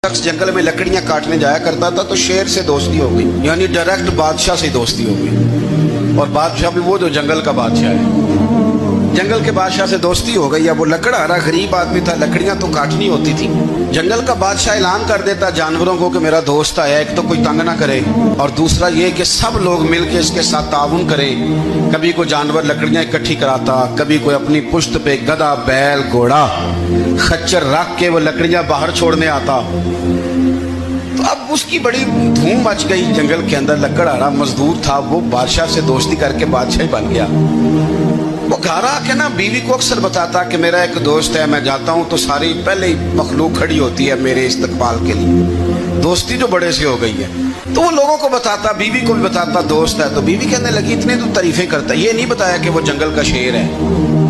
शख्स जंगल में लकड़ियां काटने जाया करता था तो शेर से दोस्ती हो गई, यानी डायरेक्ट बादशाह से दोस्ती हो गई। और बादशाह भी वो जो जंगल का बादशाह है, जंगल के बादशाह से दोस्ती हो गई। अब वो लकड़हारा गरीब आदमी था, लकड़ियां तो काटनी होती थी। जंगल का बादशाह ऐलान कर देता जानवरों को कि मेरा दोस्त आया, एक तो कोई तंग ना करे और दूसरा ये कि सब लोग मिलकर इसके साथ ताउन करें। कभी कोई जानवर लकड़ियां इकट्ठी कराता, कभी कोई अपनी पुश्त पे गधा, बैल, घोड़ा, खच्चर रख के वो लकड़ियां बाहर छोड़ने आता। तो अब उसकी बड़ी धूम मच गई जंगल के अंदर। लकड़हारा मजदूर था, वो बादशाह से दोस्ती करके बादशाह ही बन गया। वो घर आके ना बीवी को अक्सर बताता कि मेरा एक दोस्त है, मैं जाता हूँ तो सारी पहले ही मखलूक खड़ी होती है मेरे इस्तकबाल के लिए। दोस्ती जो बड़े से हो गई है, तो वो लोगों को बताता, बीवी को भी बताता दोस्त है। तो बीवी कहने लगी इतने तो तारीफें करता है, ये नहीं बताया कि वो जंगल का शेर है,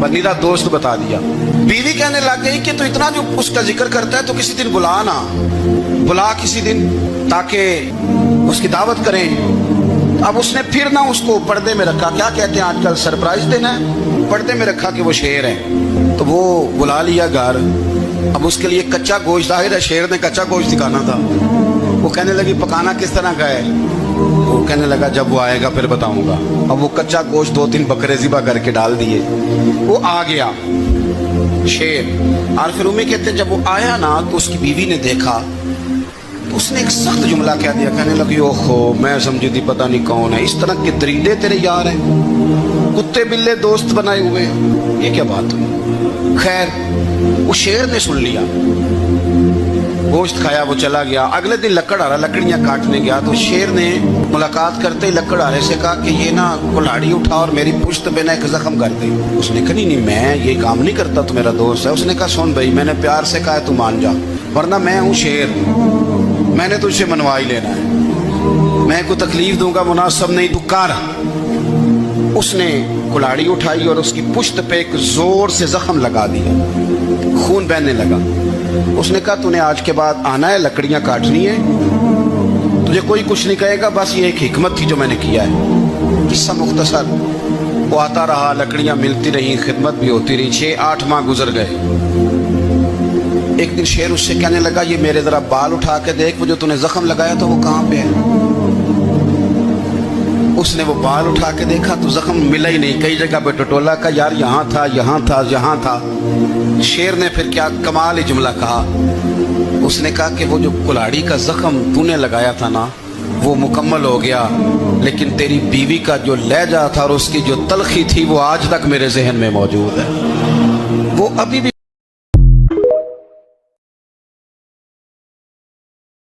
बनीरा दोस्त बता दिया। बीवी कहने लग गई कि तो इतना जो उसका जिक्र करता है तो किसी दिन बुला किसी दिन, ताकि उसकी दावत करें। अब उसने फिर ना उसको पर्दे में रखा, क्या कहते हैं आजकल सरप्राइज देना है, पर्दे में रखा कि वो शेर है। तो वो बुला लिया घर। अब उसके लिए कच्चा गोश्त, जाहिर है शेर ने कच्चा गोश्त दिखाना था। वो कहने लगी पकाना किस तरह का है? वो कहने लगा जब वो आएगा फिर बताऊंगा। अब वो कच्चा गोश्त 2-3 बकरे ज़िबा करके डाल दिए। वो आ गया शेर। और फिर उम्मीद कहते जब वो आया ना तो उसकी बीवी ने देखा तो उसने एक सख्त जुमला कह दिया। कहने लगी ओहो, मैं समझी थी पता नहीं कौन है, इस तरह के दरिंदे तेरे यार हैं, कुत्ते बिल्ले दोस्त बनाए हुए, ये क्या बात हुई? खैर वो शेर ने सुन लिया, गोश्त खाया, वो चला गया। अगले दिन लकड़हारा लकड़ियां काटने गया तो शेर ने मुलाकात करते ही लकड़हारे से कहा कि ये ना कुल्हाड़ी उठा और मेरी पुश्त पे ना एक जख्म कर दे। उसने कहा नहीं मैं ये काम नहीं करता, तो मेरा दोस्त है। उसने कहा सुन भाई, मैंने प्यार से कहा तू मान जा, वरना मैं हूँ शेर, मैंने तुझसे मनवा ही लेना है, मैं कोई तकलीफ दूंगा मुनासिब नहीं, तू कर। उसने कुल्हाड़ी उठाई और उसकी पुश्त पे एक जोर से जख्म लगा दिया, खून बहने लगा। उसने कहा तूने आज के बाद आना है, लकड़ियां काटनी है, तुझे कोई कुछ नहीं कहेगा, बस ये एक हिकमत थी जो मैंने किया है। किस्सा मुख्तसर। वो आता रहा, लकड़ियां मिलती रही, खिदमत भी होती रही। 6-8 माह गुजर गए। एक दिन शेर उससे कहने लगा ये मेरे जरा बाल उठा के देख, वो जो तूने जख्म लगाया था वो कहाँ पे है? उसने वो बाल उठा के देखा तो जख्म मिला ही नहीं, कई जगह पे टटोला का यार यहाँ था, यहाँ था, यहाँ था। शेर ने फिर क्या कमाल ही जुमला कहा। उसने कहा कि वो जो कुल्हाड़ी का जख्म तूने लगाया था ना वो मुकम्मल हो गया, लेकिन तेरी बीवी का जो लहजा था और उसकी जो तलखी थी वो आज तक मेरे जहन में मौजूद है, वो अभी भी